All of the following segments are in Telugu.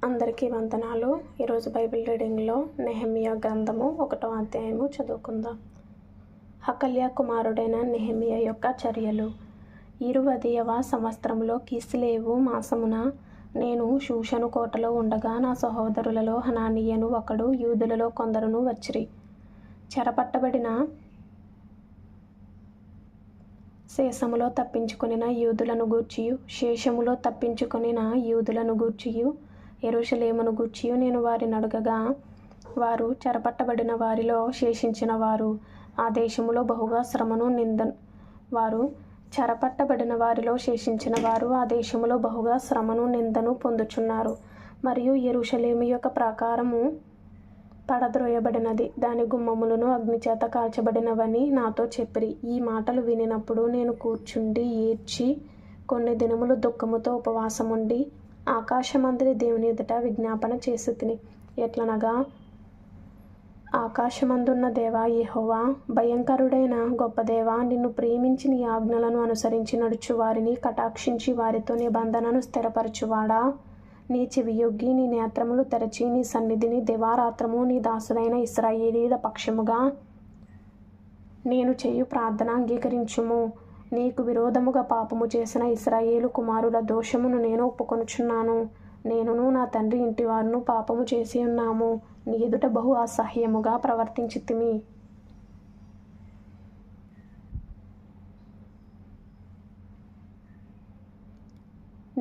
అందరికీ వందనాలు. ఈరోజు బైబిల్ రీడింగ్లో నెహెమ్యా గ్రంథము 1వ అధ్యాయము చదువుకుందాం. హకల్యా కుమారుడైన నెహెమ్యా యొక్క చర్యలు. 20వ సంవత్సరంలో కిస్లేవు మాసమున నేను షూషను కోటలో ఉండగా నా సహోదరులలో హనానీయను ఒకడు, యూదులలో కొందరును వచ్చిరి. చెరపట్టబడిన శేషములో తప్పించుకొనిన యూదులను గూర్చియు యెరూషలేమును గూర్చియు నేను వారిని అడగగా, వారు చెరపట్టబడిన వారిలో శేషించిన వారు ఆ దేశములో బహుగా శ్రమను నిందను పొందుచున్నారు. మరియు యెరూషలేము యొక్క ప్రాకారము పడద్రోయబడినది, దాని గుమ్మములను అగ్నిచేత కాల్చబడినవని నాతో చెప్పిరి. ఈ మాటలు వినినప్పుడు నేను కూర్చుండి ఏడ్చి కొన్ని దినములు దుఃఖముతో ఉపవాసముండి ఆకాశమందలి దేవుని ఎదుట విజ్ఞాపన చేసితిని. ఎట్లనగా, ఆకాశమందున్న దేవా యెహోవా, భయంకరుడైన గొప్ప దేవా, నిన్ను ప్రేమించి నీ ఆజ్ఞలను అనుసరించి నడుచు వారిని కటాక్షించి వారితో నిబంధనను స్థిరపరచువాడా, నీ చెవియొగ్గి నీ నేత్రములు తెరచి నీ సన్నిధిని దివారాత్రము నీ దాసులైన ఇశ్రాయేలీయుల పక్షముగా నేను చేయు ప్రార్థన అంగీకరించుము. నీకు విరోధముగా పాపము చేసిన ఇశ్రాయేలు కుమారుల దోషమును నేను ఒప్పుకొనుచున్నాను. నేనును నా తండ్రి ఇంటివారును పాపము చేసి ఉన్నాము, నీ ఎదుట బహు అసహ్యముగా ప్రవర్తించితిమి.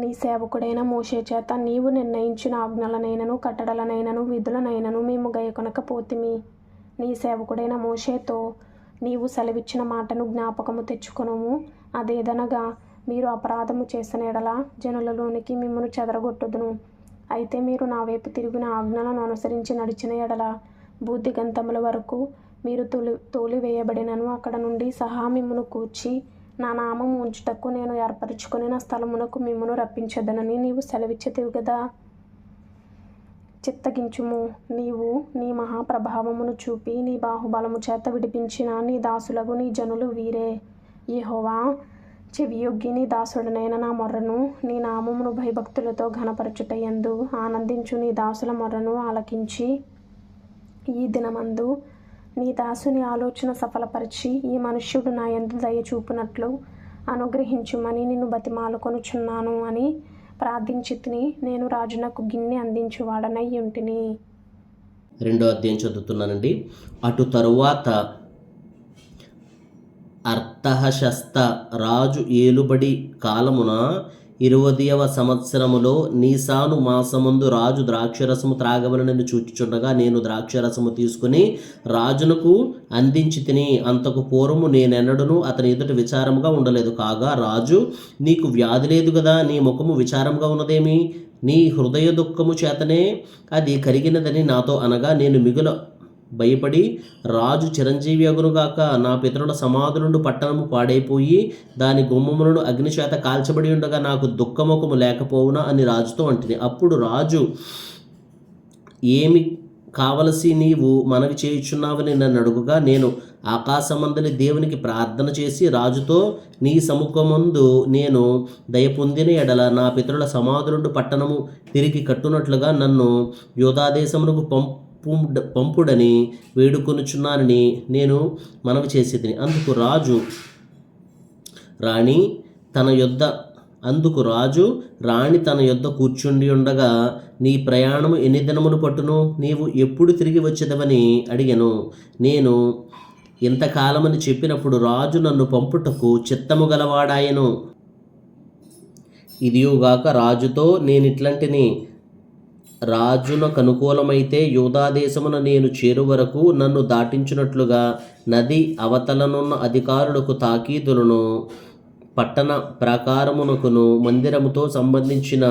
నీ సేవకుడైన మోషే చేత నీవు నిర్ణయించిన ఆజ్ఞలనైనను కట్టడలనైనను విధులనైనను మేము గైకొనకపోతిమి. నీ సేవకుడైన మోషేతో నీవు సెలవిచ్చిన మాటను జ్ఞాపకము తెచ్చుకొనుము. అదేదనగా, మీరు అపరాధము చేసిన ఎడల జనులలోనికి మిమ్మను చెదరగొట్టుదును. అయితే మీరు నా వైపు తిరిగిన ఆజ్ఞలను అనుసరించి నడిచిన ఎడల భూదిగంతముల వరకు మీరు తోలివేయబడినను అక్కడ నుండి సహా మిమ్మును కూర్చి నా నామము ఉంచుటకు నేను ఏర్పరచుకొనిన స్థలమునకు మిమ్మును రప్పించదనని నీవు సెలవిచ్చితివి గదా. చిత్తగించుము. నీవు నీ మహాప్రభావమును చూపి నీ బాహుబలము చేత విడిపించిన నీ దాసులకు నీ జనులు వీరే. యెహోవా, చెవియొగ్గి నీ దాసుడనైన నా మొర్రను, నీ నామమును భయభక్తులతో ఘనపరచుటయందు ఆనందించు నీ దాసుల మొర్రను ఆలకించి ఈ దినమందు నీ దాసుని ఆలోచన సఫలపరిచి ఈ మనుష్యుడు నా యందు దయ చూపునట్లు అనుగ్రహించుమని నిన్ను బతిమాలుకొనుచున్నాను అని ప్రార్థించితిని. నేను రాజునకు గిన్నె అందించువాడనై ఉంటిని. 2వ అధ్యాయం చదువుతున్నానండి. అటు తరువాత అర్తహషస్త రాజు ఏలుబడి కాలమున 20వ సంవత్సరములో నీసాను మాసమందు రాజు ద్రాక్షరసము త్రాగవలనని చూచుచుండగా నేను ద్రాక్షరసము తీసుకుని రాజునకు అందించి తిని. అంతకు పూర్వము నేనెన్నడూను అతని ఎదుట విచారముగా ఉండలేదు. కాగా రాజు, నీకు వ్యాధి లేదు కదా, నీ ముఖము విచారముగా ఉన్నదేమి? నీ హృదయ దుఃఖము చేతనే అది కరిగినదని నాతో అనగా, నేను మిగుల భయపడి, రాజు చిరంజీవి అగునుగాక, నా పితరుల సమాధులుండు పట్టణము పాడైపోయి దాని గుమ్మములను అగ్నిచేత కాల్చబడి ఉండగా నాకు దుఃఖముఖము లేకపోవునా అని రాజుతో అంటిని. అప్పుడు రాజు, ఏమి కావలసి నీవు మనవి చేయుచున్నావని నన్ను అడుగుగా, నేను ఆకాశమందలి దేవునికి ప్రార్థన చేసి రాజుతో, నీ సముఖమందు నేను దయ పొందిన ఎడల నా పితరుల సమాధులుండు పట్టణము తిరిగి కట్టునట్లుగా నన్ను యూదాదేశమునకు పంపుడని వేడుకొనుచున్నానని నేను మనవి చేసేదిని. అందుకు రాజు రాణి తన యొద్ద కూర్చుండి ఉండగా, నీ ప్రయాణము ఎన్ని దినములు పట్టును? నీవు ఎప్పుడు తిరిగి వచ్చేదవని అడిగాను. నేను ఇంతకాలమని చెప్పినప్పుడు రాజు నన్ను పంపుటకు చిత్తము గలవాడాయను. ఇదియుగాక రాజుతో నేనిట్లంటిని, రాజునకు అనుకూలమైతే యూదాదేశమున నేను చేరు వరకు నన్ను దాటించినట్లుగా నది అవతలనున్న అధికారులకు తాకీదులను, పట్టణ ప్రాకారమునకును మందిరముతో సంబంధించిన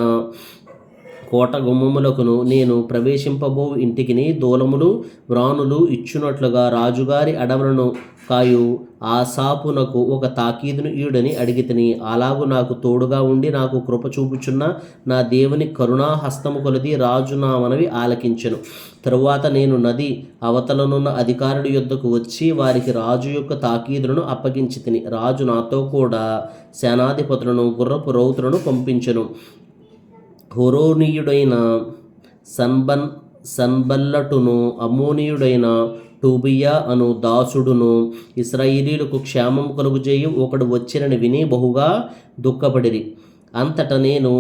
కోట గుమ్మములకును నేను ప్రవేశింపబో ఇంటికిని దూలములు వ్రానులు ఇచ్చునట్లుగా రాజుగారి అడవులను కాయు ఆసాపునకు ఒక తాకీదును ఈయుడని అడిగితిని. అలాగు నాకు తోడుగా ఉండి నాకు కృప చూపుచున్న నా దేవుని కరుణా హస్తము కొలది రాజు నా మనవి ఆలకించెను. తరువాత నేను నది అవతలనున్న అధికారుడి యొద్దకు వచ్చి వారికి రాజు యొక్క తాకీదులను అప్పగించితిని. రాజు నాతో కూడా సేనాధిపతులను గుర్రపు రౌతులను పంపించెను. హోరోనీయుడైన సన్బల్లటును అమ్మోనీయుడైన టోబియా అను దాసుడును ఇశ్రాయేలీయులకు క్షేమము కలుగుజేయు ఒకడు వచ్చినని విని బహుగా దుఃఖపడిరి. అంతటా నేను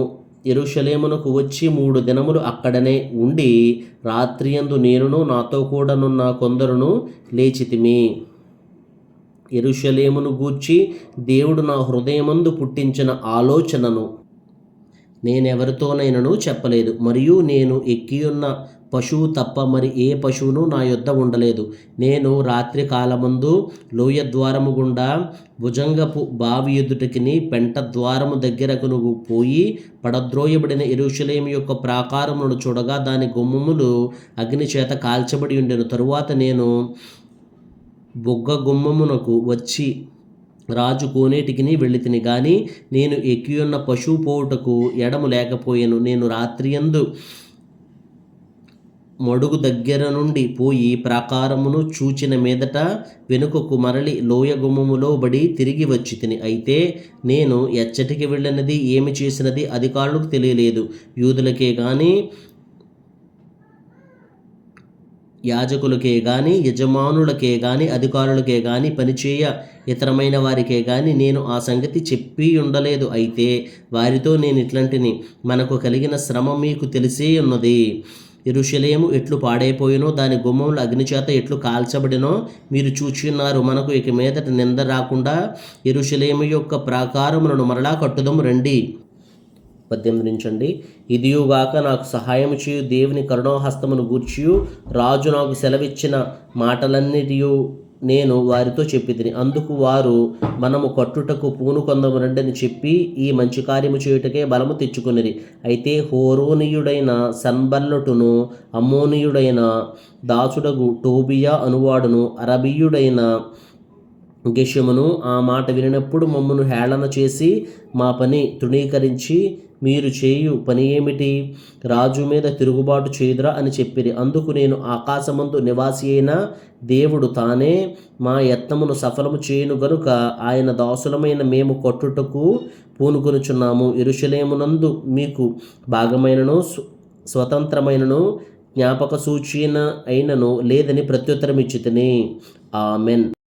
యెరూషలేమునకు వచ్చి 3 దినములు అక్కడనే ఉండి రాత్రియందు నేనును నాతో కూడానున్న కొందరును లేచితిమి. యెరూషలేమును గూర్చి దేవుడు నా హృదయమందు పుట్టించిన ఆలోచనను నేనెవరితోనైనను చెప్పలేదు. మరియు నేను ఎక్కియున్న పశువు తప్ప మరి ఏ పశువును నా యొద్ద ఉండలేదు. నేను రాత్రి కాలమందు లోయ ద్వారము గుండా భుజంగపు బావి ఎదుటికిని పెంట ద్వారము దగ్గరకును పోయి పడద్రోయబడిన యెరూషలేము యొక్క ప్రాకారములను చూడగా దాని గుమ్మములు అగ్ని చేత కాల్చబడి ఉండెను. తరువాత నేను బొగ్గ గుమ్మమునకు వచ్చి రాజు కోనేటికిని వెళ్ళితిని గాని నేను ఎక్కియున్న పశువు పోవుటకు ఎడము లేకపోయాను. నేను రాత్రియందు మడుగు దగ్గర నుండి పోయి ప్రాకారమును చూచిన మీదట వెనుకకు మరలి లోయ గుమ్మములో బడి తిరిగి వచ్చి తిని. అయితే నేను ఎచ్చటికి వెళ్ళినది ఏమి చేసినది అధికారులకు తెలియలేదు. యూదులకే గాని యాజకులకే గాని యజమానులకే గాని అధికారులకే గాని పనిచేయ ఇతరమైన వారికే గాని నేను ఆ సంగతి చెప్పి ఉండలేదు. అయితే వారితో నేను ఇట్లాంటిని, మనకు కలిగిన శ్రమ మీకు తెలిసే ఉన్నది. యెరూషలేము ఎట్లు పాడైపోయినో దాని గుమ్మములు అగ్నిచేత ఎట్లు కాల్చబడినో మీరు చూచున్నారు. మనకు ఇక మీదట నింద రాకుండా యెరూషలేము యొక్క ప్రాకారములను మరలా కట్టుదము రండి. 18 నుంచండి. ఇదియుగాక నాకు సహాయం చేయు దేవుని కరుణాహస్తమును గూర్చియు రాజు నాకు సెలవిచ్చిన మాటలన్నిటియు నేను వారితో చెప్పితిని. అందుకు వారు మనము కట్టుటకు పూనుకొందము రండని చెప్పి ఈ మంచి కార్యము చేయుటకే బలము తెచ్చుకొనిరి. అయితే హోరోనీయుడైన సన్బల్లటును అమ్మోనీయుడైన దాసుడగు టోబియా అనువాడును అరబీయుడైన గెషెమును ఆ మాట వినినప్పుడు మమ్మను హేళన చేసి మా పని తృణీకరించి మీరు చేయు పని ఏమిటి? రాజు మీద తిరుగుబాటు చేయుదురా అని చెప్పిరి. అందుకు నేను ఆకాశమందు నివాసి అయిన దేవుడు తానే మా యత్నమును సఫలము చేయును గనుక ఆయన దాసులమైన మేము కట్టుటకు పూనుకొనుచున్నాము. యెరూషలేమునందు మీకు భాగమైనను స్వతంత్రమైనను జ్ఞాపక సూచన అయినను లేదని ప్రత్యుత్తరం ఇచ్చితిని. ఆమెన్.